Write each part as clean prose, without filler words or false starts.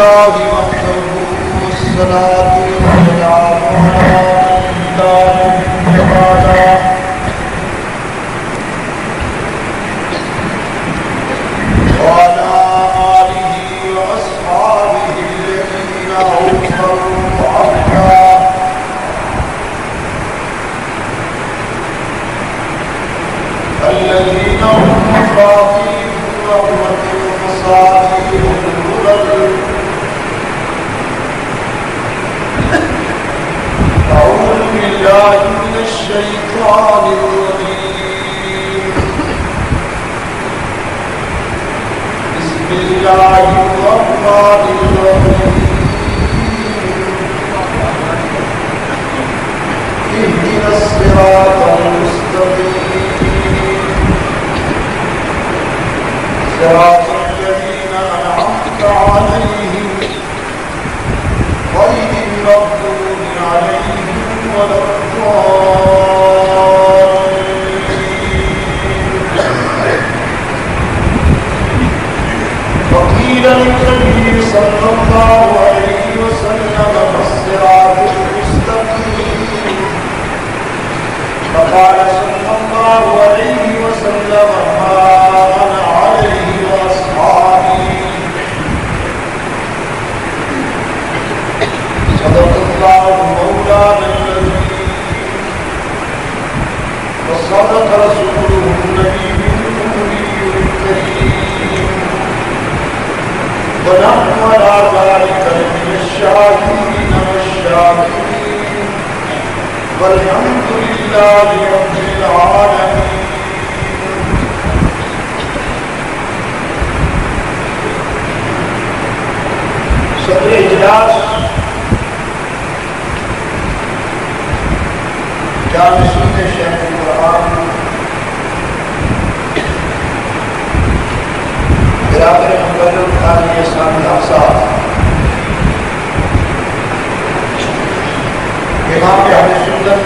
لله وحده والصلاة والسلام على من تعالى وعلى آله وأصحابه الذين أوفوا عهدا الذين هم مخافين رحمة المصائب والغلل. أعوذ بالله من الشيطان الرجيم. بسم الله الرحمن الرحيم. اهدنا الصراط المستقيم صراط الذين أنعمت عليهم غير المغضوب عليهم ولا الضالين. وقيل للنبي صلى الله عليه وسلم الصراط المستقيم فقال صلى الله عليه وسلم ما أنا عليه وأصحابي. صدق الله مولانا العظيم وصدق رسوله النبي الكريم ونحن على ذلك من الشاهدين والشاكرين والحمد لله رب العالمين. صدر اجلاس جامعین شیخ القرآن برادر مقرر خانی اسلامی افسار امام اہل سنت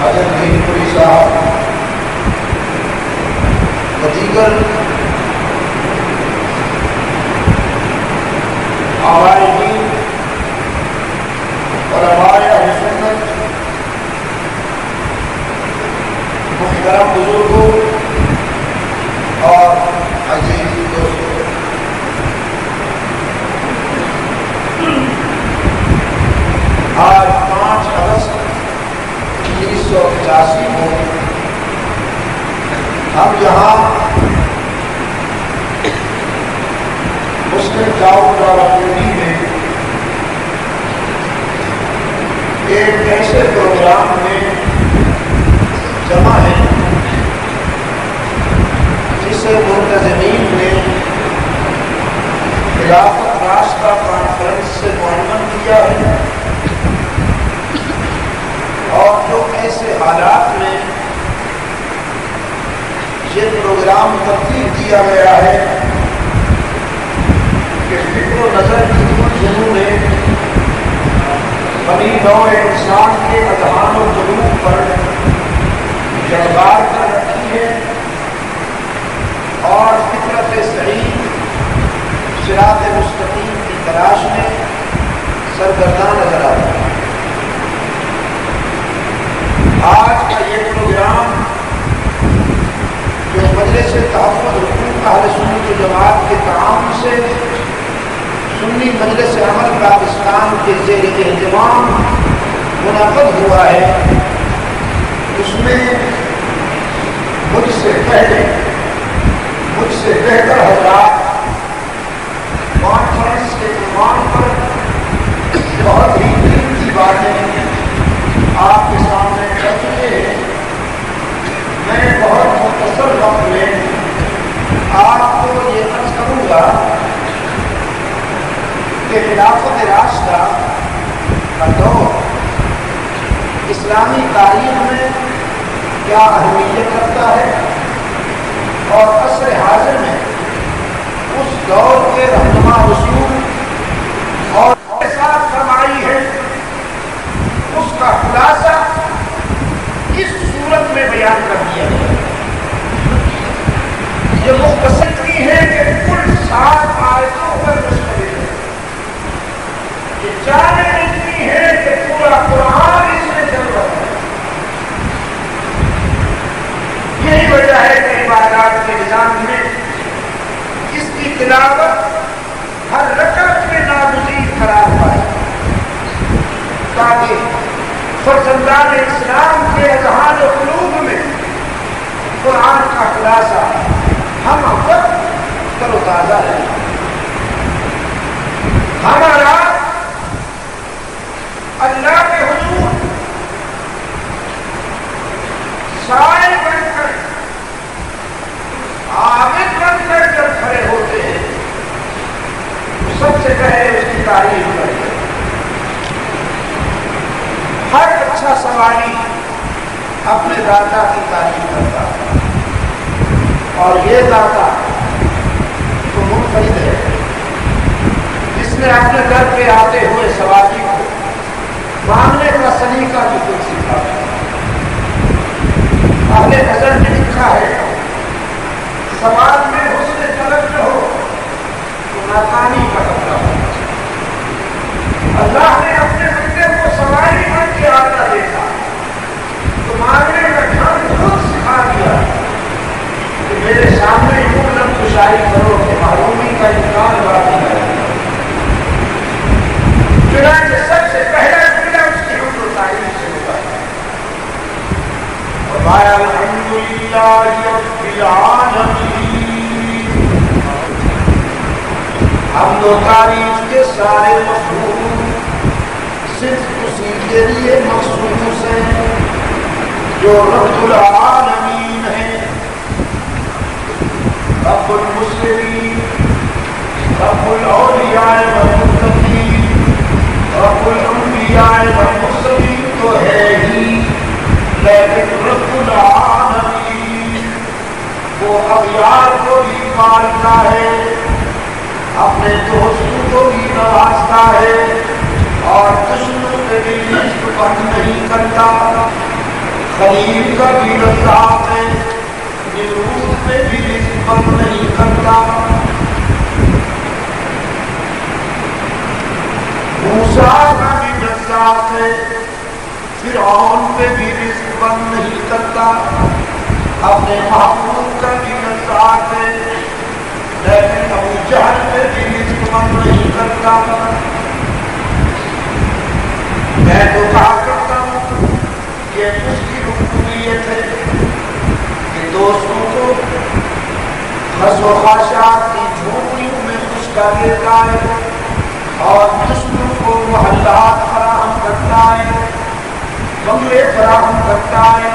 حضرت دین پوری صاحب و دیگر عوائدین علماء اہل سنت محترم بزرگوں اور عزیز دوستوں، آج 5 اگست 1985 کو ہم یہاں مسلم دعوت راولپنڈی میں ایک ایسے پروگرام میں جمع ہے جسے منتظمین نے خلافت راستہ کانفرنس سے معین کیا ہے، اور جو ایسے حالات میں یہ پروگرام ترتیب دیا گیا ہے کہ فکر و نظر کی جنوں نے بنی نوع انسان کے اذہان و قلوب پر جذبات کر رکھی ہے، اور فطرت صحیح صراط مستقیم کی تلاش میں سرگرداں نظر آتا ہے۔ آج کا یہ پروگرام جو مجلس تحفظ حقوق اہل سنت و جماعت کے تعاون سے سنی مجلس عمل پاکستان کے زیر اہتمام منعقد ہوا ہے، اس میں مجھ سے بہتر حضرات کانفرنس کے عنوان پر بہت ہی قیمتی باتیں آپ کے سامنے رکھ چکے ہیں۔ میں بہت مختصر وقت میں آپ کو یہ عرض کروں گا کہ خلافت راستہ کا دور اسلامی تاریخ میں کیا اہمیت رکھتا ہے، اور عصر حاضر میں اس دور کے رہنما اصول اور ایسا فرمائی ہے، اس کا خلاصہ اس صورت میں بیان کر دیا گیا۔ یہ مختصر کی ہے کہ کل 7 آیتوں پر مشتمل ہے۔ یہ چالیں اتنی ہے کہ پورا قرآن اس میں چل رہا ہے. یہی وجہ ہے کہ عبادات کے نظام میں اس کی تلاوت ہر رکعت میں ناگزیر قرار پائے تاکہ فرزندان اسلام کے اذہان و قلوب میں قرآن کا خلاصہ ہم وقت تر و تازہ ہے. ہمارا اللہ کے حضور سائے بن کر عابد بن کر جب کھڑے ہوتے ہیں تو سب سے پہلے اس کی تعریف کرتے ہیں. ہر اچھا سواری اپنے داتا کی تعریف کرتا ہے اور یہ داتا تو منفرد ہے جس نے اپنے در پہ آتے ہوئے سواری کو مانگنے کا سلیقہ بھی کچھ سیکھا. اہل نظر نے لکھا ہے سوال میں حسن توجہ ہو تو ناکامی کا خطرہ ہو. اللہ نے اپنے بندے کو سواری بن کے آتا دیکھا تو مانگنے کا ڈھنگ خود سکھا دیا کہ میرے سامنے یوں لم کشائی کرو کہ معلومی کا امکان باقی ہے. چنانچہ سب سے پہلا جملہ اس کی حمد و تعریف سے ہوتا ہے. فرمایا الحمدللہ رب العالمین. حمد و تعریف کے سارے مخلوق صرف اسی کے لیے مخصوص ہیں جو رب العالمین ہے. رب المسلمین، رب الاولیاء والمتقین، رب الانبیاء والمرسلین تو ہے ہی، لیکن رب العالمین وہ اغیار کو بھی پالتا ہے، اپنے دوستوں کو بھی نوازتا ہے اور دشمنوں پہ بھی رزق بند نہیں کرتا. خلیل کا بھی رزاق ہے، نمرود پہ بھی رزق بند نہیں کرتا. موسیٰ کا بھی رزاق ہے، فرعون پہ بھی رزق بند نہیں کرتا. اپنے محبوب کا بھی رزاق ہے لیکن ابو جہل پہ بھی رزق بند نہیں کرتا. میں تو کہا کرتا ہوں یہ اس کی ربوبیت ہے کہ دوستوں کو خس و خاشاک کی جھونپڑیوں میں خوش کر دیتا ہے اور دشمنوں کو محلات فراہم کرتا ہے، بنگلے فراہم کرتا ہے.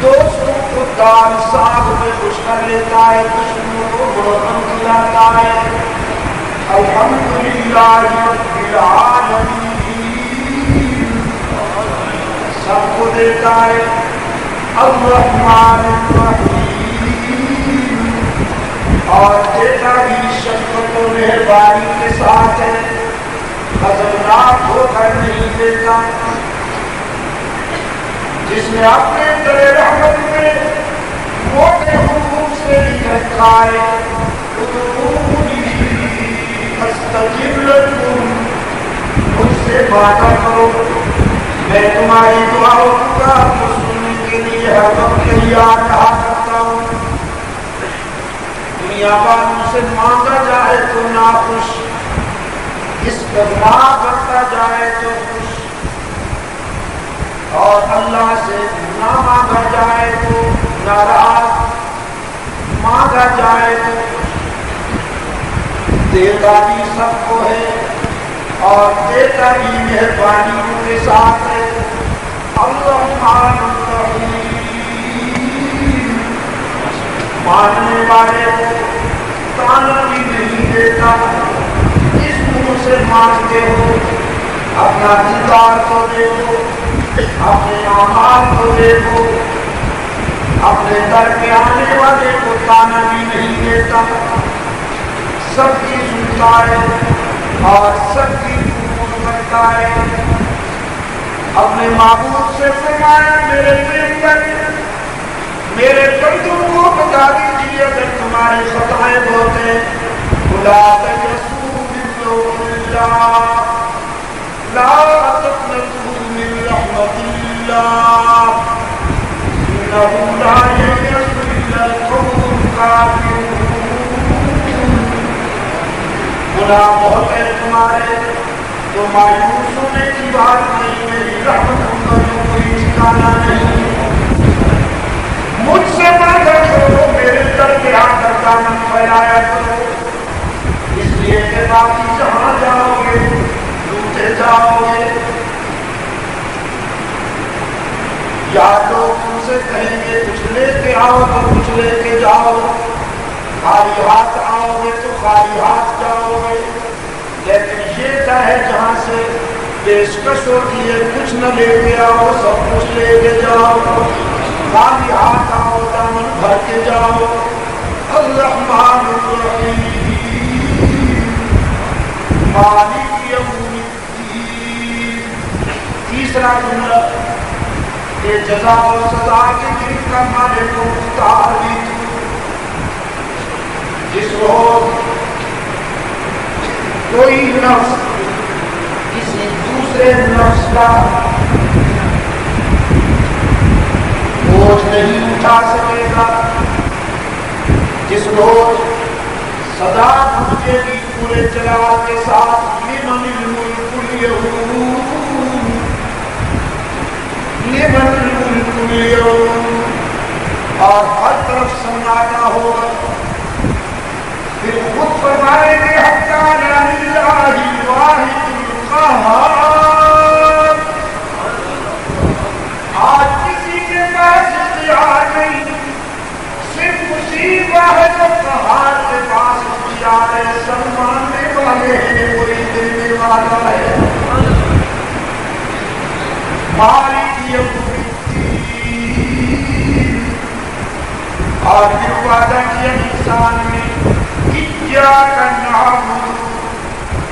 دوستوں کو دال ساگ میں خوش کر لیتا ہے، دشمنوں کو مرغن کھلاتا ہے. الحمدللہ رب العالمین سب کو دیتا ہے. الرحمن الرحیم اور دیتا بھی شفقت و مہربانی کے ساتھ ہے، غضبناک ہو کر نہیں دیتا. جس نے اپنے در رحمت میں موٹے حقوق سے لکھ رکھا ہے ادعونی استجب لکم، مجھ سے وعدہ کرو میں تمہاری دعاؤں کا سننے کے لیے ہر وقت تیار رہا کرتا ہوں. دنیا والوں سے مانگا جائے تو ناخوش، اس پر نہ کرتا جائے تو خوش، اور اللہ سے نہ مانگا جائے تو ناراض، مانگا جائے تو خوش. دیتا بھی سب کو ہے اور دیتا بھی مہربانیوں کے ساتھ ہے. الرحمن الرحیم ماننے والے کو تانا بھی نہیں دیتا. اس منہ سے مانگتے ہو اپنا دیدار کو دیکھو، اپنے اعمال کو دیکھو. اپنے در کے آنے والے کو تانا بھی نہیں دیتا، سب کی سنتا ہے اور سب کی حکم کرتا ہے. اپنے معبود سے فرمایا میرے پیغمبر میرے بندوں کو بتا دیجیے اگر تمہارے خطائیں بہت ہیں، بلا تجسوا من دون اللہ لا تقنطوا من رحمة الله إنه لا ييأس إلا القوم الكافرون. گناہ بہت ہے تمہارے تو مایوس ہونے کی بات نہیں، میری رحمتوں کا جو کوئی ٹھکانا نہیں. مجھ سے مانگا کرو، میرے در پہ آ کر دامن پھیلایا کرو، اس لیے کہ باقی جہاں جاؤ گے لوٹے جاؤ گے. یا لوگ تم سے کہیں گے کچھ لے کے آؤ تو کچھ لے کے جاؤ، خالی ہاتھ آؤ گے تو خالی ہاتھ جاؤ گے. لیکن یہ چاہے جہاں سے پیشکش ہوتی ہے کچھ نہ لے کے آؤ سب کچھ لے کے جاؤ، خالی ہاتھ آؤ دامن بھر کے جاؤ. الرحمن الرحیم مالک یوم الدین. تیسرا جملہ یہ جزا و سزا کے دن کا مالک و مختار بھی. جس روز کوئی نفس کسی دوسرے نفس کا بوجھ نہیں اٹھا سکے گا، جس روز سزا پہنچے گی پورے جلال کے ساتھ لمن الملک اليوم لمن الملک اليوم، اور ہر طرف سناٹا ہوگا. پھر خود فرمائے گے حقا للہ الواحد القہار. آج کسی کے پاس اختیار نہیں، صرف اسی واحد القہار کے پاس اختیار ہے. سب ماننے والے ہیں وہی دینے والا ہے. مالک یوم الدین. اور پھر وعدہ کیا انسان نے إياك نعبد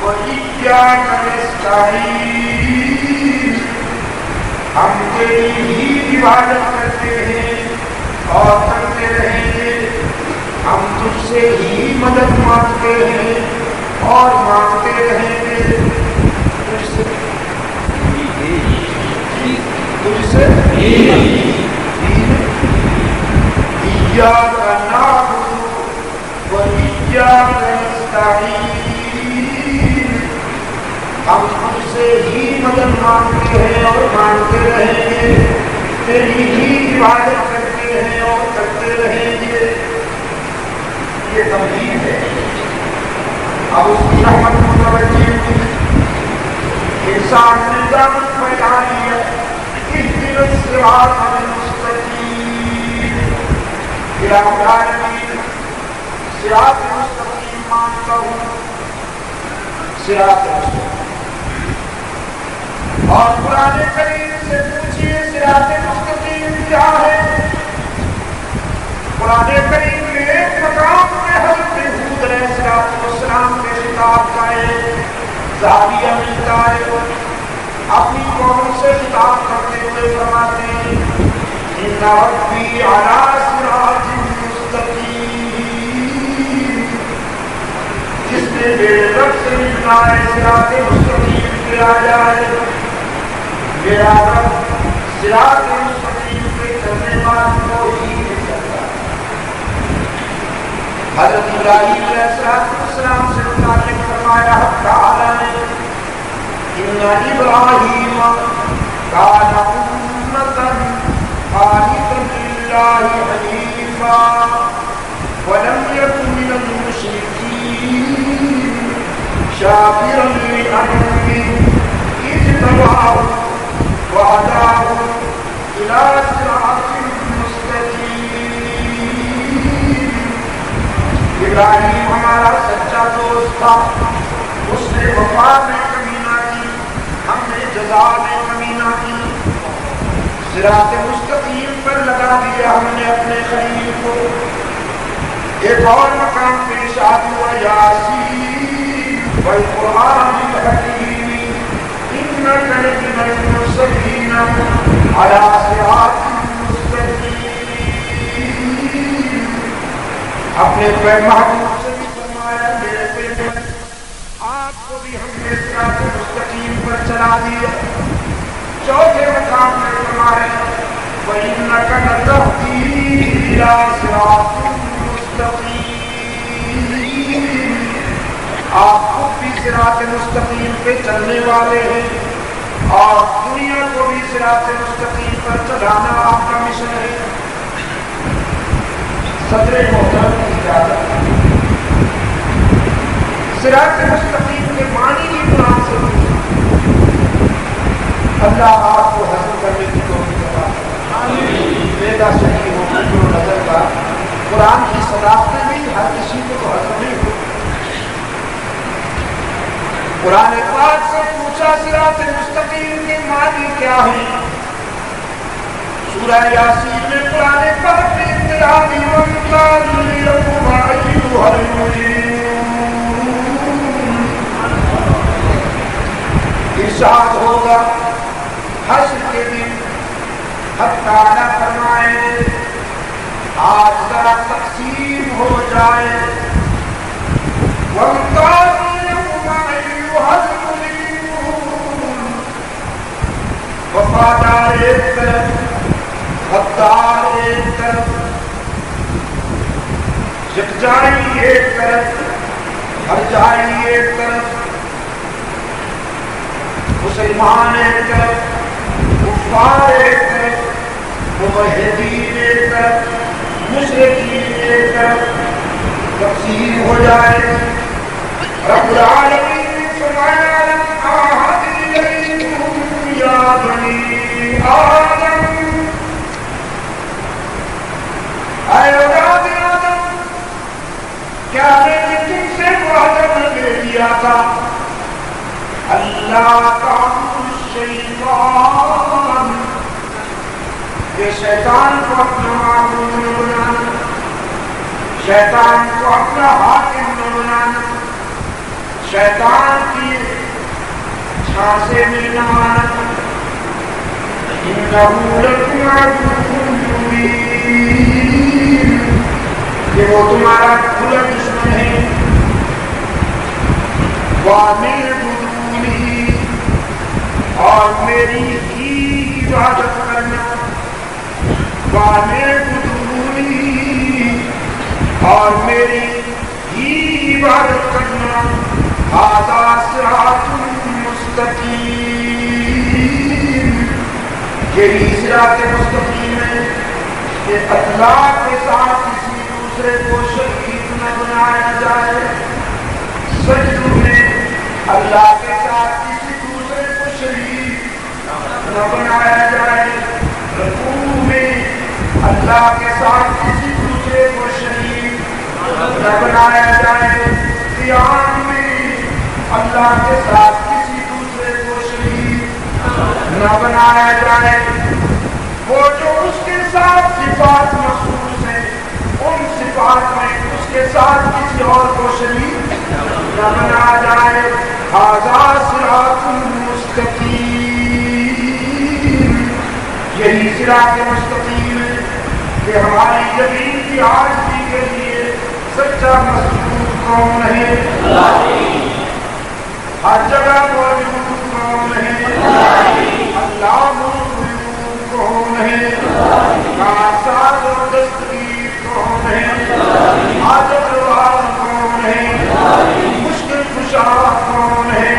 وإياك نستعين. ہم تیری ہی عبادت کرتے ہیں اور کرتے رہیں گے، ہم تجھ سے ہی مدد مانگتے ہیں اور مانگتے رہیں گے. تجھ سے إياك نعبد وإياك نستعين. ہم تجھ سے ہی مدد مانگتے ہیں اور مانگتے رہیں گے، تیری ہی عبادت کرتے ہیں اور کرتے رہیں گے. یہ تمہید ہے. اب اس کی رحمت متوجہ کی. انسان نے دامن پھیلا لیا. اهدنا الصراط المستقيم. الہ العالمین صراط مستقیم مانتا ہوں، صراط مستقیم. اور قرآن کریم سے پوچھئے صراط مستقیم کیا ہے. قرآن کریم میں ایک مقام میں حضرت ہود علیہ السلام کے خطاب کا ایک زاویہ ملتا ہے. اپنی قوم سے خطاب کرتے ہوئے فرماتے ہیں ان ربی علی صراط مستقیم. جس نے میرے رب سے ملنا ہے صراط مستقیم پہ آ جائے. میرا رب صراط مستقیم پہ چلنے والوں کو ہی چلتا ہے. حضرت ابراہیم علیہ السلام سے متعلق فرمایا حق تعالی نے ان ابراہیم کان امۃ قانتا للہ حنیفا ولم یکن من المشرکین شاکرا لانعمہ اجتباہ وہداہ الی صراط مستقیم. ابراہیم ہمارا سچا دوست تھا. اس نے وفا میں کمی نہ کی، ہم نے جزا میں کمی نہ کی. صراط مستقیم پر لگا دیا ہم نے اپنے خلیل کو. ایک اور مقام پہ ارشاد ہوا یاسین والقرآن الحکیم انک لمن المرسلین علی صراط مستقیم. اپنے محبوب سے بھی فرمایا میرے پیغمبر آپ کو بھی ہم نے صراط مستقیم پر چلا بنا دیا. چوتھے مقام میں فرمایا وَإِنَّكَ لَتَهْدِي إِلَىٰ صِرَاطٍ مُّسْتَقِيمٍ. آپ خود بھی صراط مستقیم پہ چلنے والے ہیں اور دنیا کو بھی صراط مستقیم پر چلانا آپ کا مشن ہے. صدر محترم کی اجازت. صراط مستقیم کے معنی کی قرآن سے اللہ آپ کو حاصل کرنے کی توفیق عطا فرمائے. بیدا صحیح ہو فکر و نظر کا قرآن کی صداقتیں بھی ہر کسی کو تو حاصل نہیں ہو. قرآن پاک سے پوچھا صراط مستقیم کے معنی کیا ہے. سورہ یاسین میں قرآن پاک میں انتہائی وَمْتَازُ الْيَوْمَ أَيُّهَا الْمُجْرِمُونَ ارشاد ہوگا حشر کے دن حتیٰ نہ فرمائے آج ذرا تقسیم ہو جائے. وَمْتَازُ وفادار ایک طرف غدار ایک طرف یکجائی ایک طرف ہرجائی ایک طرف مسلمان ایک طرف کفار ایک طرف موحدین ایک طرف مشرکین ایک طرف تقسیم ہو جائے. رب العالمین نے فرمایا یا بنی آدم اے اولاد آدم کیا میں نے تم سے وعدہ لے لیا تھا اللہ تعبدوا الشیطان کہ شیطان کو اپنا معبود نہ بنانا, شیطان کو اپنا حاکم نہ بنانا, شیطان کی چھانسے میں نہ آنا. إِنَّهُ لَكُمْ عَدُوٌّ مُّبِينٌ کہ وہ تمہارا کھلا دشمن ہے. وَأَنِ اعْبُدُونِي اور میری ہی عبادت کرنا. وَأَنِ اعْبُدُونِي اور میری ہی عبادت کرنا. هَذَا صِرَاطٌ مستقیم یہی صراط مستقیم ہے کہ اللہ کے ساتھ کسی دوسرے کو شریک نہ بنایا جائے. سجدوں میں اللہ کے ساتھ کسی دوسرے کو شریک نہ بنایا جائے. رکوع میں اللہ کے ساتھ کسی دوسرے کو شریک نہ بنایا جائے. قیام میں اللہ کے ساتھ کسی دوسرے کو شریک نہ بنایا جائے. وہ جو اس کے ساتھ صفات مخصوص ہیں ان صفات میں اس کے ساتھ کسی اور کو شریک نہ بنایا جائے. ھذا صراط مستقیم یہی صراط مستقیم ہے کہ ہماری زمین کی عاجزی کے لیے سچا مضبوط کون ہے. ہر جگہ موجود کون ہے. علام الغیوب کون ہے. کارساز و دستگیر کون ہے. حاجت روا کون ہے. مشکل کشا کون ہے.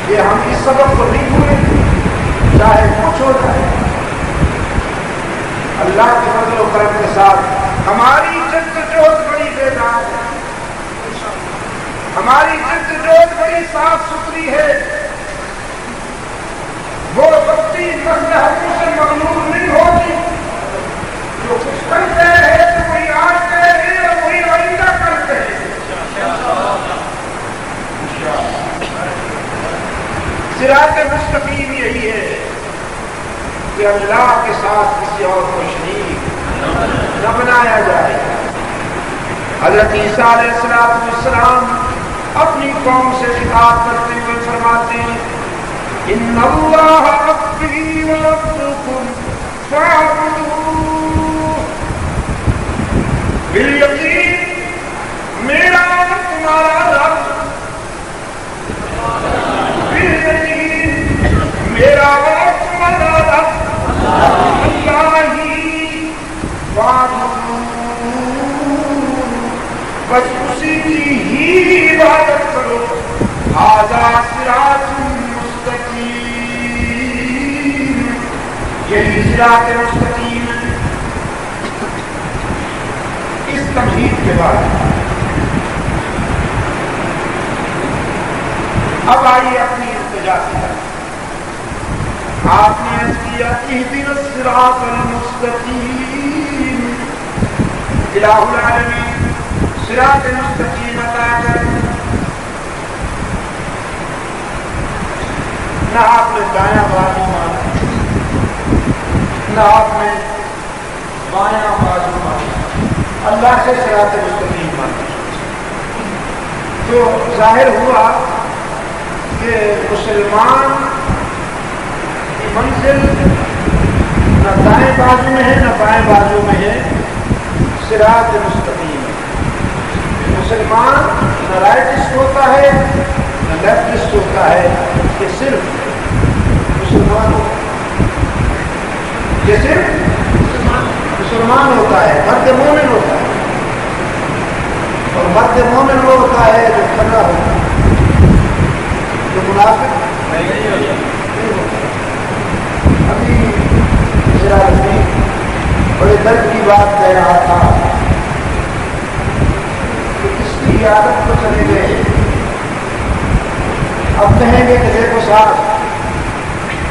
یہ ہم اس سبب کو نہیں ہوئے چاہے کچھ ہو جائے. اللہ کے فضل و کرم کے ساتھ ہماری جدوجہد بڑی بیدار ہے. ہماری جدوجہد بڑی صاف ستھری ہے. وہ وقتی مصلحتوں سے مغلوب نہیں ہوتی. جو کچھ کرتے ہیں تو وہی آج کہہ رہے ہیں اور وہی آئندہ کرتے ہیں. صراط مستقیم یہی ہے کہ اللہ کے ساتھ کسی اور کو شریک نہ بنایا جائے. حضرت عیسیٰ علیہ السلام اپنی قوم سے خطاب کرتے ہوئے فرماتے ہیں ان اللہ ربی و ربکم فاعبدوہ. بالیقین میرا تمہارا رب میرا رب تمہارا رب اللہ ہی بس اسی کی ہی عبادت کرو. ھذا صراط مستقیم، یہی صراط مستقیم ہے. اس تمہید کے بعد اب آئیے اپنی التجا کی طرف. آپ نے عرض کیا اہدنا الصراط المستقیم، الہ العالمین صراط مستقیم عطا کر. نہ آپ نے دایاں بازو مانا، نہ آپ نے بایاں بازو مانا، اللہ سے صراط مستقیم مانا. تو ظاہر ہوا کہ مسلمان کی منزل نہ دائیں بازو میں ہے نہ بائیں بازو میں ہے، صراط مستقیم. مسلمان نہ رائٹسٹ ہوتا ہے نہ لیفٹسٹ ہوتا ہے، یہ صرف مسلمان ہوتا ہے. یہ صرف مسلمان ہوتا ہے، مرد مومن ہوتا ہے. اور مرد مومن وہ ہوتا ہے جو کھڑا ہوتا ہے، جو منافق نہیں ہوتا. ابھی میرا رفیق بڑے درد کی بات کہہ رہا تھا کہ اس کی عادت کو چلے گئے. اب کہیں گے کہ دیکھو صاحب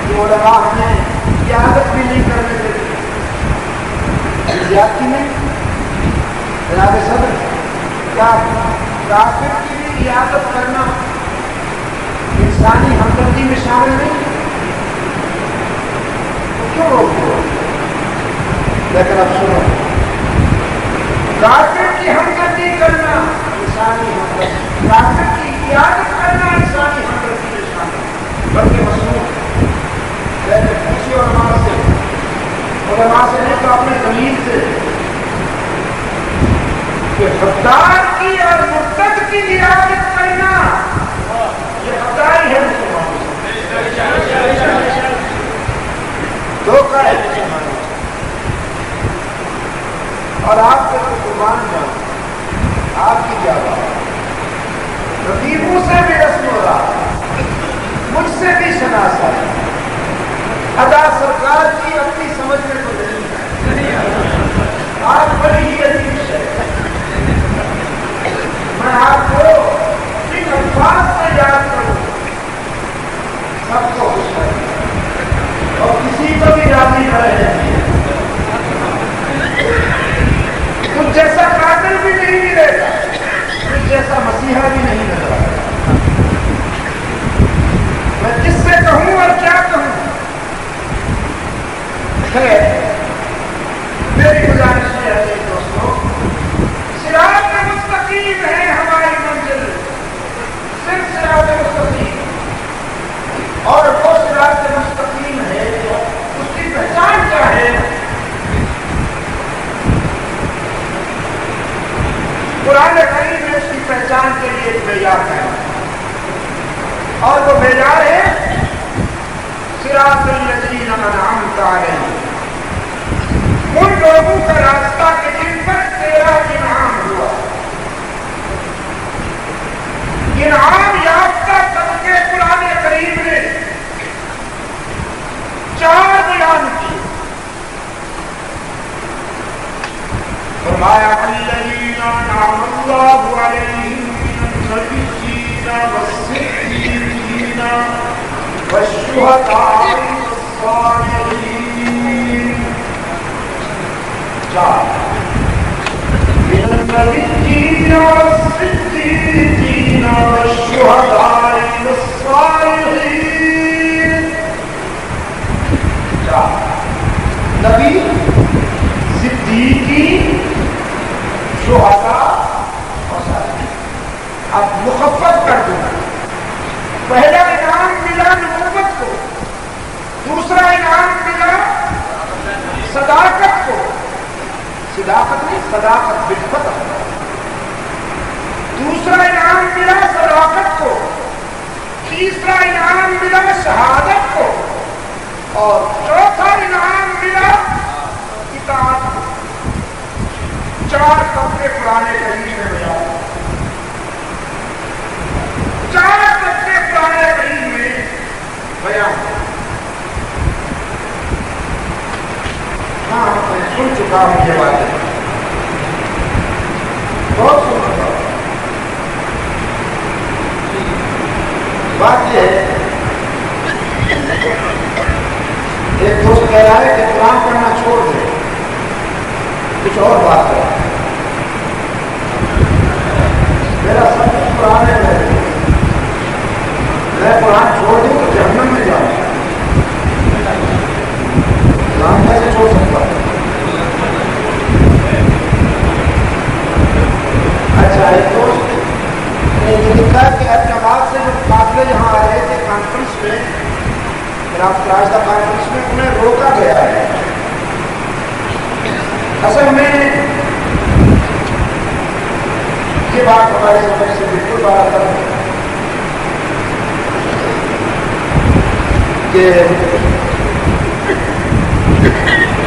جو علماء ہمیں عادت بھی نہیں کرنے دیتے. زیادتی میں جناب صدر کیا کافر کی عادت کرنا انسانی ہمدردی میں شامل نہیں؟ تو کیوں روکتے ہو؟ لیکن اب سنو، کافر کی ہمدردی کرنا انسانی ہمدردی، کافر کی عادت کرنا انسانی ہمدردی میں شامل ہے، بلکہ مصنوع. لیکن کسی علماء سے نہیں تو اپنے زمین سے کہ غدار کی اور مرتد کی رعایت کرنا یہ غداری ہے مسلمانوں سے، دھوکہ ہے مسلمانوں سے. اور آپ کے قربان جاؤ، آپ کی کیا بات، رقیبوں سے بھی رسم ہو رہا، مجھ سے بھی شناسا ہے. ادا سرکار کی اپنی سمجھ میں تو نہیں ہے، آپ بڑی ہی عجیب ہے. میں آپ کو ان الفاظ سے یاد کروں، سب کو خوش کریں اور کسی کو بھی راضی نہ رہنے دیں. کچھ جیسا قاتل بھی نہیں ملے گا، کچھ جیسا مسیحا بھی نہیں نظر آئے گا. میں کس سے کہوں اور کیا کہوں؟ میری گزارش یہ ہے دوستوں، صراط مستقیم ہے ہماری منزل، صرف صراط مستقیم. اور وہ صراط مستقیم ہے اس کی پہچان کیا ہے؟ قرآن کریم نے اس کی پہچان کے لیے ایک معیار ہے، اور وہ معیار ہے صراط الذین انعمت علیہم، ان لوگوں کا راستہ کہ جن پر تیرا انعام ہوا. انعام یافتہ طبقے قرآن کریم نے 4 بیان کیے. فرمایا الذین انعم اللہ علیہم من النبیین والصدیقین والشہداء والصالحین. 4 من النبیین والصدیقین والشہداء والصالحین. 4 نبی، صدیقین، شہداء اور صالحین. اب مخفف کر دوں، پہلا انعام ملا نبوت کو، دوسرا انعام ملا صداقت کو. صداقت نہیں، صداقت بالفتح. دوسرا انعام ملا صداقت کو، تیسرا انعام ملا شہادت کو، اور چوتھا انعام ملا اطاعت کو۔ 4 طبقے قرآن کریم میں بیان، 4 طبقے قرآن کریم میں بیان۔ ہاں میں سن چکا ہوں یہ باتیں، بہت سن چکا ہوں۔ بات یہ ہے، ایک دوست کہہ رہا ہے کہ قرآن پڑھنا چھوڑ دے، کچھ اور بات ہے۔ میرا سب کچھ قرآن ہے، میں قرآن چھوڑ دوں تو جہنم میں جاؤں گا، قرآن کیسے چھوڑ سکتا ہوں؟ اچھا، ایک دوست نے یہ لکھا کہ احمدآباد سے جو قافلے یہاں آ رہے تھے کانفرنس میں، راستہ کانفرنس میں، انہیں روکا گیا ہے۔ اصل میں یہ بات ہمارے سمجھ سے بالکل برابر ہے کہ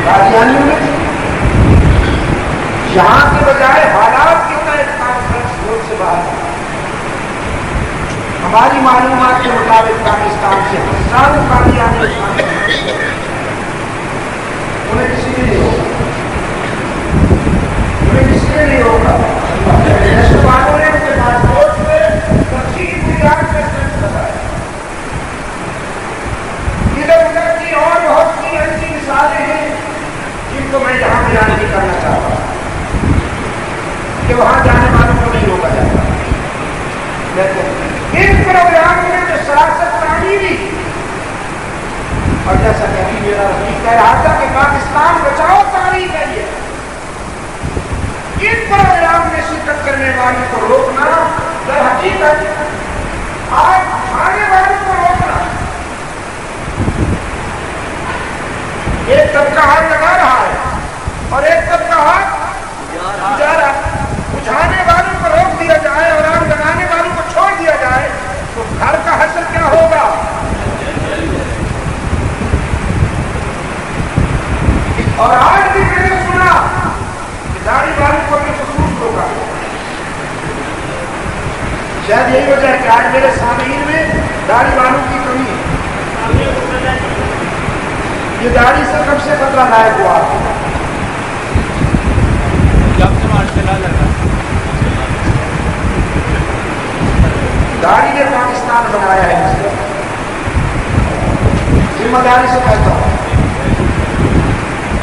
قادیانیوں نے یہاں کے بجائے حالات کے تحت کانفرنس بورڈ سے باہر، ہماری معلومات کے مطابق پاکستان سے ہزاروں قادیانی انہیں کسی نے نہیں روکا، انہیں کسی نے نہیں روکا۔ نیشنل والوں نے ان کے پاسپورٹ پہ 25,000 پرسنٹ بتایا۔ ادھر ادھر کی اور بہت سی ایسی مثالیں ہیں جن کو میں یہاں بیان نہیں کرنا چاہتا کہ وہاں جانے والوں کو نہیں روکا جاتا، لیکن ان پروگراموں میں جو سیاست تعمیری، اور جیسا کہ ابھی میرا رفیق کہہ رہا تھا کہ پاکستان بچاؤ تاریخ ہے، یہ ان پروگرام میں شرکت کرنے والوں کو روکنا در حقیقت آج آنے والوں کو روکنا۔ ایک طبقہ ہاتھ لگا رہا ہے اور ایک طبقہ ہاتھ جا رہا ہے۔ اٹھانے والوں کو روک دیا جائے اور آگ لگانے والوں کو چھوڑ دیا جائے تو گھر کا حشر کیا ہوگا؟ اور آج بھی میں نے سنا کہ داڑھی والوں کو بھی خصوص ہوگا۔ شاید یہی وجہ ہے کہ آج میرے سامعین میں داڑھی والوں کی کمی ہے۔ یہ داڑھی سے کب سے خطرہ لاحق ہوا؟ داڑھی نے پاکستان بنایا ہے، ذمہ داری سے کہتا ہوں،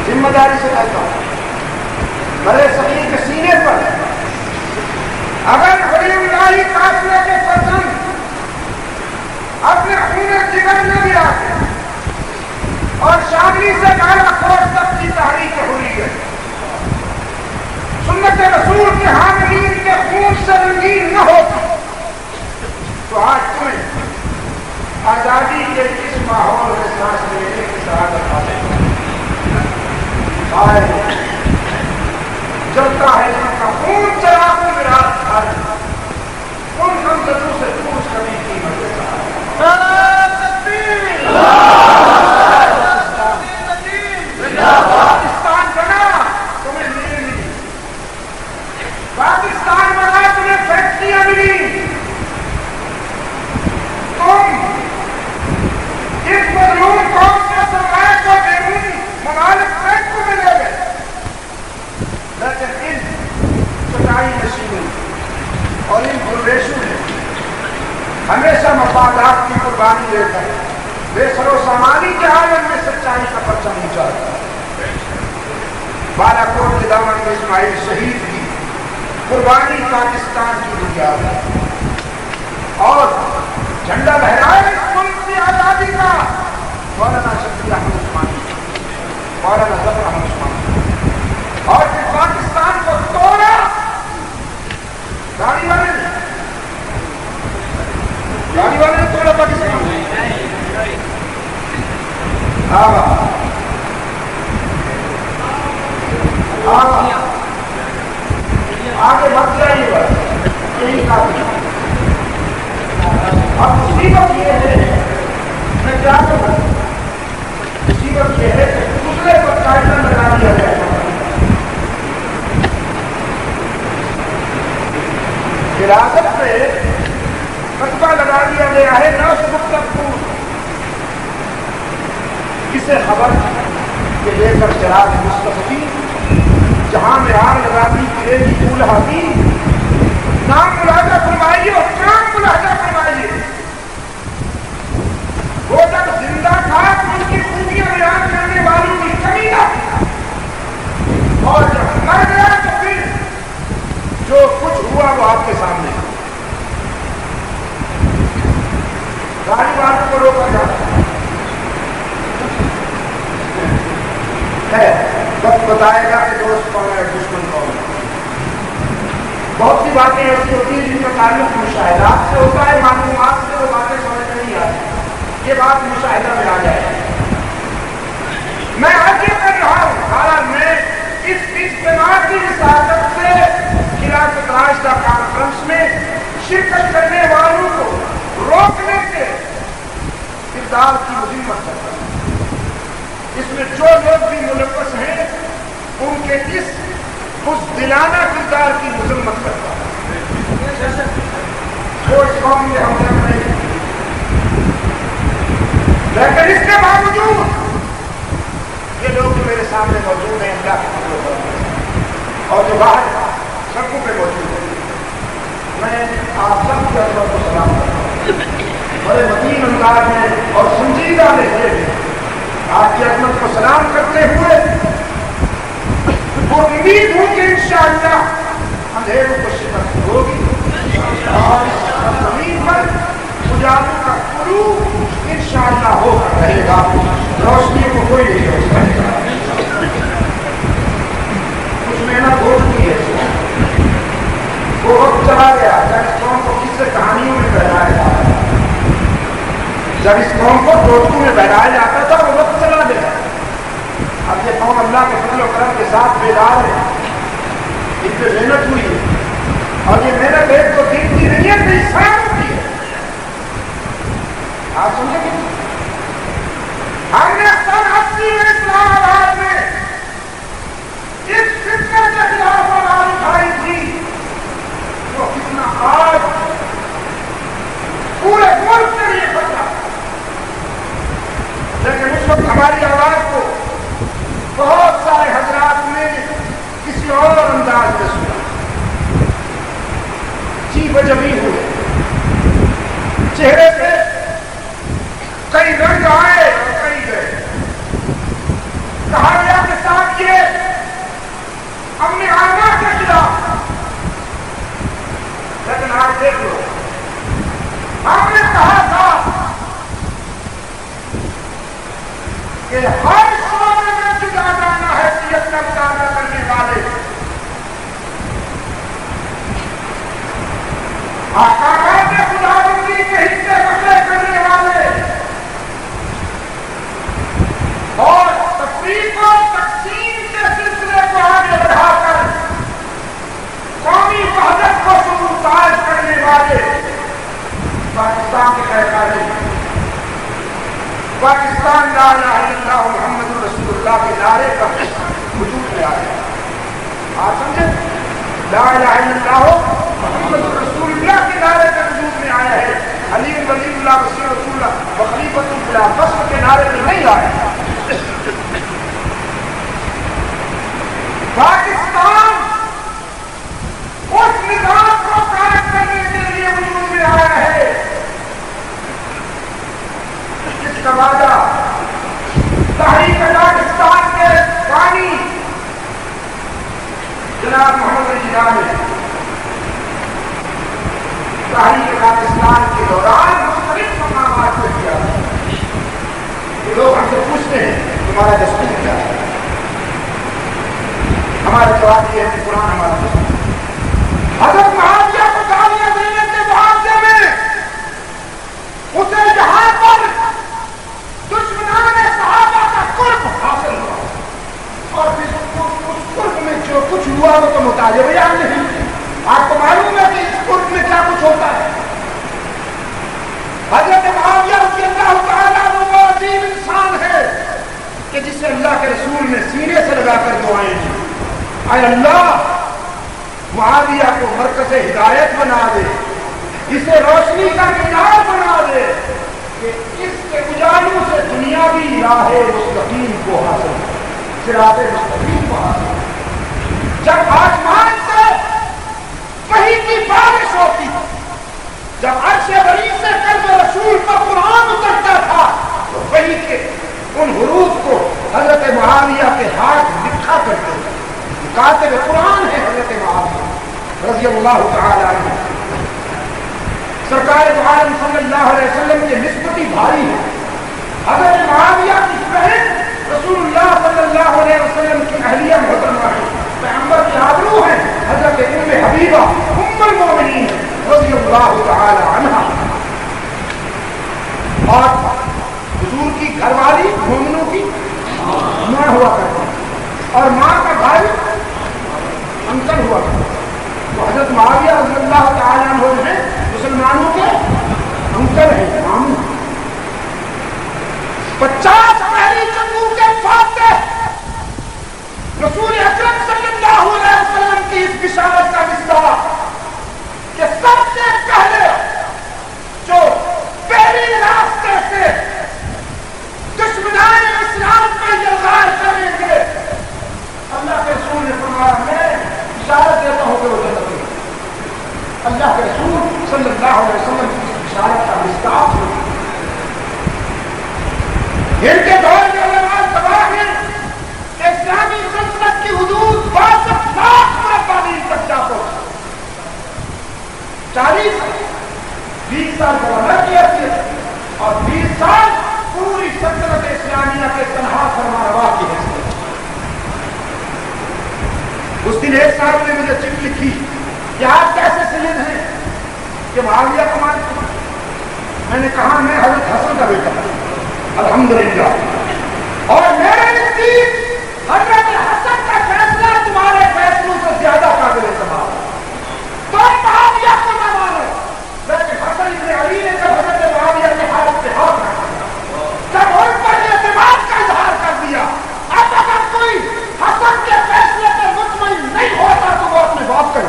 ذمہ داری سے کہتا ہوں، بڑے صغیر کے سینے پر اگر ولی اللہ قافلے کے فرزند اپنے خون جگر میں بھی آتے اور شاملی سے گالا کوٹ تک کی تحریک ہوئی ہے، سنت رسول کے حاملین کے خون سے رنگین نہ ہوتی تو آج تمہیں آزادی کے اس ماحول میں سانس لینے کی سعادت حاصل ہے۔ جلتا ہے ان کا خون چراغوں میں رات بھر، ان ہمدردوں سے پوچھ کبھی قیمت پاکستان بنا تمہیں ملی نہیں، پاکستان بنا تمہیں فیکٹریاں ملی، تم اس مظلوم قوم کے سرمایہ کو بیرونی ممالک بینکوں میں لے گئے، لیکن ان چٹائی نشینوں اور ان درویشوں نے ہمیشہ مفادات کی قربانی دے کر بے سر و سامانی کے عالم میں سچائی کا پرچم اونچا ہے۔ بالا کوٹ کے دامن میں اسماعیل شہید کی قربانی پاکستان کی بنیاد ہے، اور جھنڈا لہرائے اس ملک کی آزادی کا مولانا شفیع احمد عثمانی، مولانا ظفر احمد عثمانی، اور پھر پاکستان کو توڑا گاڑی والے نے، گاڑی والے نے توڑا پاکستان میں۔ آگے مت جائیے بس، یہی کافی ہے۔ اب مصیبت یہ ہے، میں کیا کروں، مصیبت یہ ہے کہ دوسرے پر ٹائٹل لگا دیا گیا ہے، وراثت پہ رتبہ لگا دیا گیا ہے ناسبتپور، کسے خبر کہ لے کر چراغ مصطفی جہاں میں آگ لگا دی گرے گی دولہا کی، نام ملاحظہ فرمائیے اور کام ملاحظہ فرمائیے، وہ جب زندہ تھا تو ان کی خوبیاں بیان کرنے والوں کی کمی نہ تھی، اور جب مر گیا تو پھر جو کچھ ہوا وہ آپ کے سامنے گاڑی والوں کو روکا جاتا ہے، وقت بتائے گا کہ دوست کون ہے دشمن کون ہے۔ بہت سی باتیں ایسی ہوتی ہیں جن کا تعلق مشاہدات سے ہوتا ہے، معلومات سے وہ باتیں سمجھ نہیں آتی، یہ بات مشاہدہ میں آ جائے۔ میں آج یہ کر رہا ہوں، حالانکہ میں اس اجتماع کی رسالت سے خلافت راشدہ کانفرنس میں شرکت کرنے والوں کو روکنے کے کردار کی مذمت کرتا ہوں۔ اس میں جو لوگ بھی ملوث ہیں ان کے اس بزدلانہ کردار کی مذمت کرتا ہوں۔ وہ اس قوم میں ہم نہیں، لیکن اس کے باوجود یہ لوگ جو میرے سامنے موجود ہیں اللہ کے فضل و کرم سے، اور جو باہر سڑکوں پہ موجود ہیں، میں آپ سب کے اندر کو سلام کرتا ہوں، بڑے متین انداز میں اور سنجیدہ لہجے میں آپ کی عظمت کو سلام کرتے ہوئے وہ امید ہوں کہ انشاءاللہ اندھیروں کو شکست ہوگی اور اس زمین پر اجالوں کا غروب انشاءاللہ ہو کر رہے گا، روشنی کو کوئی نہیں روک سکے گا۔ کچھ محنت ہو چکی ہے، وہ وقت چلا گیا جب اس قوم کو کس سے کہانیوں میں بہلایا جاتا تھا، جب اس قوم کو ٹوٹکوں میں بہلایا جاتا تھا وہ وقت چلا گیا۔ اب یہ قوم اللہ کے فضل و کرم کے ساتھ بیدار ہے، ان پہ محنت ہوئی ہے، اور یہ محنت ایک دو دن کی نہیں ہے، کئی سالوں کی ہے۔ آپ سمجھیں گے ہم نے سن 80 میں اسلام آباد میں اس فتنے کے خلاف آواز اٹھائی تھی، جو کتنا آج پورے ملک کے لیے بچا، لیکن اس وقت ہماری آواز کو بہت سارے حضرات نے کسی اور انداز میں سنا، جی بجبی ہوئے، چہرے پہ کئی رنگ آئے اور کئی گئے، کہا گیا کہ ساتھ یہ اپنے آنا کے خلاف، لیکن آج دیکھ لو ہم نے کہا تھا کہ ہر شعبے میں جدا جانا ہے، حیثیت کا مطالبہ کرنے والے احکامات خداوندی کے حصے بسے کرنے والے اور تفریق و تقسیم کے سلسلے کو آگے بڑھا کر قومی وحدت کو سرتاج کرنے والے پاکستان کے کہکارے، پاکستان لا الہ الا اللہ محمد رسول اللہ کے نعرے کا وجود میں آیا۔ آپ سمجھے، لا الہ الا اللہ محمد رسول اللہ کے نعرے کا وجود میں آیا ہے، علی ولی اللہ وسیع رسول اللہ وخلیفۃ بلا فصل کے نعرے میں نہیں آیا۔ پاکستان اس نظام کو قائم کرنے کے لیے وجود میں آیا ہے جس کا وعدہ تحریک پاکستان کے بانی جناب محمد رضا نے تحریک پاکستان کے دوران مختلف مقامات پر کیا۔ یہ لوگ ہم سے پوچھتے ہیں تمہارا دستور کیا ہے، ہمارا جواب یہ ہے کہ قرآن ہمارا دستور۔ حضرت معاویہ کو گالیاں دینے کے معاوضے میں اسے یہاں پر دشمنان صحابہ کا قرب حاصل ہوا، اور پھر اس قرب میں جو کچھ ہوا وہ تو مطالعہ بیان نہیں۔ آپ کو معلوم ہے کہ اس قرب اے اللہ معاویہ کو مرکز ہدایت بنا دے، اسے روشنی کا مینار بنا دے کہ اس کے اجالوں سے دنیاوی راہ مستقیم کو حاصل، صراط مستقیم کو حاصل۔ جب آسمان سے وحی کی بارش ہوتی، جب عرش بری سے قلب رسول پر قرآن اترتا تھا تو وحی کے ان حروف کو حضرت معاویہ کے ہاتھ لکھا کرتے تھے۔ کاتب قرآن ہے حضرت معاویہ رضی اللہ تعالی عنہ۔ سرکار دو عالم صلی اللہ علیہ وسلم کے نسبتی بھائی ہیں۔ حضرت معاویہ کی بہن رسول اللہ صلی اللہ علیہ وسلم کی اہلیہ محترمہ ہے، پیغمبر کی آبرو ہے، حضرت ام حبیبہ ام المومنین رضی اللہ تعالی عنہ۔ اور حضور کی گھر والی مومنوں کی ماں ہوا کرتی اور ماں کا بھائی انکل ہوا کرتا۔ تو حضرت معاویہ رضی اللہ تعالی عنہ ہیں مسلمانوں کے انکل ہیں، ماموں۔ 50 پہلی جنگوں کے فاتح رسول اکرم صلی اللہ علیہ وسلم کی اس بشارت کا مصداق کہ سب سے پہلے جو پہلی راستے سے دشمنان اسلام کا یلغار کریں گے، اللہ کے رسول نے فرمایا میں بشارت دیتا ہوں کہ وہ جنت میں۔ اللہ کے رسول صلی اللہ علیہ وسلم کی اس بشارت کا مصداق ہے۔ ان کے دور کے علماء گواہ ہیں کہ اسلامی سلطنت کی حدود 62 لاکھ مربع میل تک جا پہنچی۔ 20 سال گورنر کی حیثیت اور 20 سال پوری سلطنت اسلامیہ کے تنہا فرمانروا کی حیثیت۔ اس دن ایک صاحب نے مجھے چٹھی لکھی کہ آپ کیسے سید ہیں کہ معاویہ کو مانتے ہیں؟ میں نے کہا میں حضرت حسن کا بیٹا ہوں الحمدللہ، اور میرے نزدیک حضرت حسن کا فیصلہ تمہارے فیصلوں سے زیادہ قابل اعتماد ہے۔ تم معاویہ کو نہ مانو، لیکن حسن ابن علی نے جب حضرت معاویہ کے حالت پہ ہاتھ رکھا، جب ان پر اعتماد کا اظہار کر دیا، اب اگر کوئی حسن کے فیصلے پر مطمئن نہیں ہوتا تو وہ اپنے باپ کا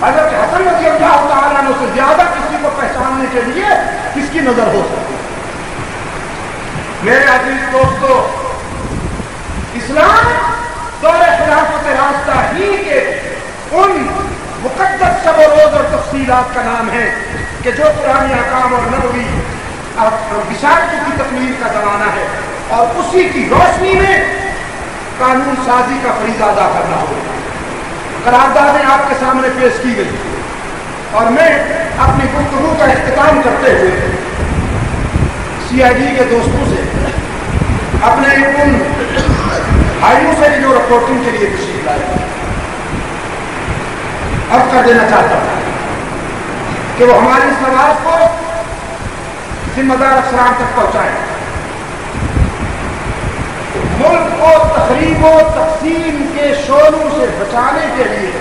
حضرت حسن رضی اللہ تعالیٰ عنہ سے زیادہ کسی کو پہچاننے کے لیے کس کی نظر ہو سکتی؟ میرے عزیز دوستو، اسلام دور خلافت راستہ ہی کے ان مقدس شب و روز اور تفصیلات کا نام ہے کہ جو قرآن احکام اور نبوی بشارتوں کی تکمیل کا زمانہ ہے، اور اسی کی روشنی میں قانون سازی کا فریضہ ادا کرنا ہوگا۔ قراردادیں آپ کے سامنے پیش کی گئی اور میں اپنی گفتگو کا اختتام کرتے ہوئے سی آئی ڈی کے دوستوں سے اپنے ان بھائیوں سے جو رپورٹنگ کے لیے تشریف لائے عرض کر دینا چاہتا ہوں کہ وہ ہماری اس آواز کو ذمہ دار افسران تک پہنچائیں۔ ملک کو تخریب و تقسیم کے شعلوں سے بچانے کے لیے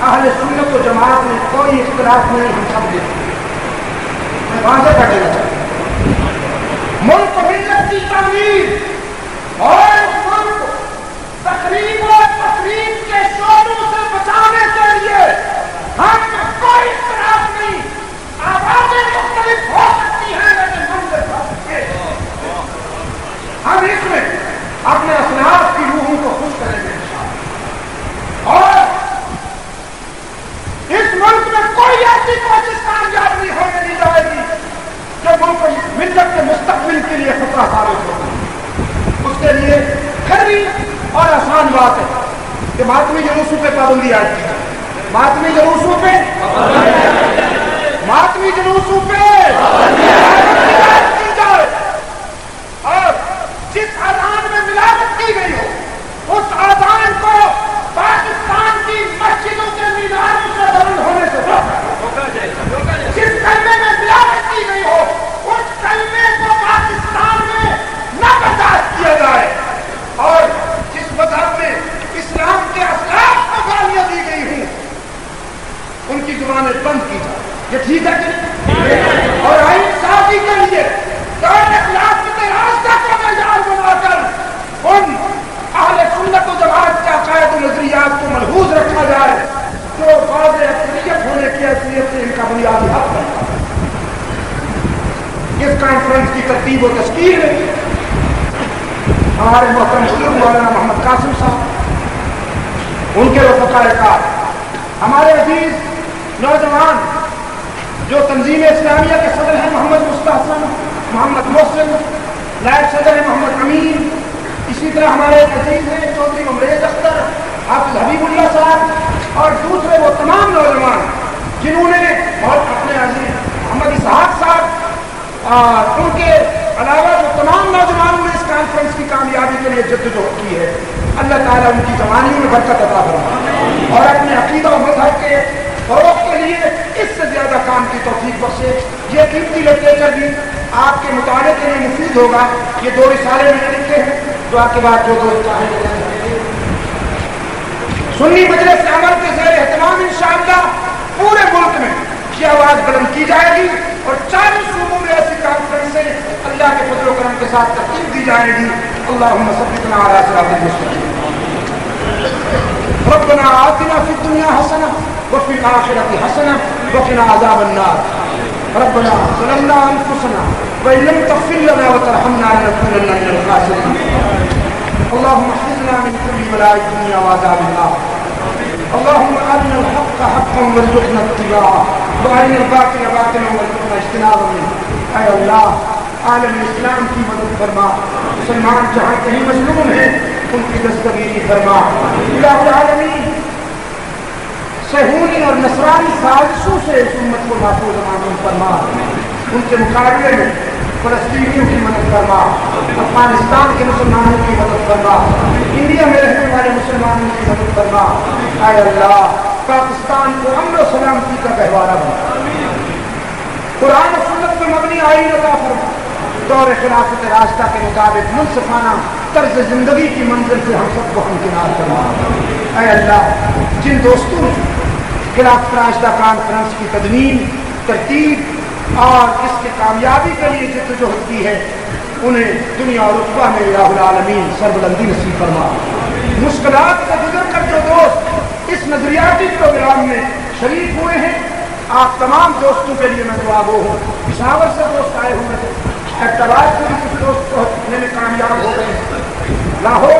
اہل سنت و جماعت میں کوئی اختلاف نہیں، ہم سب دیکھتے ہیں۔ میں واضح کر دینا چاہتا ہوں، ملک ملت کی تعمیر اور ملک کو تخریب و تقسیم کے شعلوں سے بچانے کے لیے ہم میں کوئی اختلاف نہیں۔ آوازیں مختلف ہو سکتی ہیں لیکن منظر ہم اس میں اپنے اسلاف کی روحوں کو خوش کریں گے اور اس ملک میں کوئی ایسی کوشش کامیاب نہیں ہونے دی جائے گی جو ملک ملت کے مستقبل کے لیے خطرہ ثابت ہوگا۔ اس کے لیے کھری اور آسان بات ہے کہ ماتمی جلوسوں پہ پابندی عائد کی جائے، ماتمی جلوسوں پہ پابندی عائد کی جائے، اور جس اذان میں ملاوٹ کی گئی ہو اس اذان کو پاکستان کی مسجدوں کے میناروں سے بلند ہونے سے روکا جائے، جس کلمے میں ملاوٹ کی گئی ہو اس کلمے کو پاکستان میں نہ برداشت کیا جائے، اور جس مذہب میں اسلام کے اسلاف کو گالیاں دی گئی ہوں ان کی زبانیں بند کی جائے۔ یہ ٹھیک ہے کہ نہیں؟ اور آئین سازی کے لیے دور اخلاق کے راستہ کو معیار بنا کر ان اہل سنت و ترتیب و تشکیل میں ہمارے محترم بزرگ مولانا محمد قاسم صاحب، ان کے رفقائے کار، ہمارے عزیز نوجوان جو تنظیم اسلامیہ کے صدر ہیں محمد مستحسن، محمد محسن، نائب صدر محمد امین، اسی طرح ہمارے عزیز ہیں چودھری ممریز اختر، حافظ حبیب اللہ صاحب، اور دوسرے وہ تمام نوجوان جنہوں نے اور اپنے عزیز محمد اسحاق صاحب اور ان کے علاوہ جو تمام نوجوانوں نے اس کانفرنس کی کامیابی کے لیے جدوجہد کی ہے، اللہ تعالیٰ ان کی جوانیوں میں برکت عطا فرمائے اور اپنے عقیدہ و مذہب کے فروغ کے لیے اس سے زیادہ کام کی توفیق بخشے۔ یہ قیمتی لٹریچر بھی آپ کے مطالعے کے لیے مفید ہوگا۔ یہ 2 رسالے میں لکھے ہیں، دعا کے بعد جو دوست چاہیں سنی مجلس عمل کے زیر اہتمام انشاءاللہ پورے ملک میں یہ آواز بلند کی جائے گی اور 40 صوبوں میں ایسی کانفرنسیں اللہ کے فضل و کرم کے ساتھ ترتیب دی جائے گی۔ اللہم ثبتنا علی صراط المستقیم۔ ربنا آتنا فی الدنیا حسنہ وفی الآخرۃ حسنہ وقنا عذاب النار۔ ربنا ظلمنا انفسنا وان لم تغفر لنا وترحمنا لنكونن من الخاسرین۔ اللهم احفظنا من كل بلاء الدنيا وعذاب النار۔ اللهم ارنا الحق حقا وارزقنا اتباعه وارنا الباطل باطلا وارزقنا اجتنابه منه۔ اے اللہ عالم اسلام کی مدد فرما، مسلمان جہاں کہیں مظلوم ہیں ان کی دستگیری فرما۔ الہ العالمین صہیونی اور نصرانی سازشوں سے اس امت کو محفوظ امن فرما، ان کے مقابلے میں فلسطینیوں کی مدد فرما، افغانستان کے مسلمانوں کی مدد فرما، انڈیا میں رہنے والے مسلمانوں کی مدد فرما۔ اے اللہ پاکستان کو امن و سلامتی کا گہوارہ بنا، قرآن و سنت پر مبنی آئین عطا فرما، دور خلافت راستہ کے مطابق منصفانہ طرز زندگی کی منزل سے ہم سب کو ہمکنار فرما۔ اے اللہ جن دوستوں نے خلافت راستہ کانفرنس کی تدوین، ترتیب اور اس کی کامیابی کے لیے جدوجہد کی ہے، انہیں دنیا اور عقبہ میں الہ العالمین سربلندی نصیب فرما۔ مشکلات سے گزر کر جو دوست اس نظریاتی پروگرام میں شریک ہوئے ہیں، آپ تمام دوستوں کے لیے میں دعا گو ہوں۔ پشاور سے دوست آئے ہوئے ہیں، احتجاج سے بھی کچھ دوست پہنچنے میں کامیاب ہو گئے ہیں، لاہور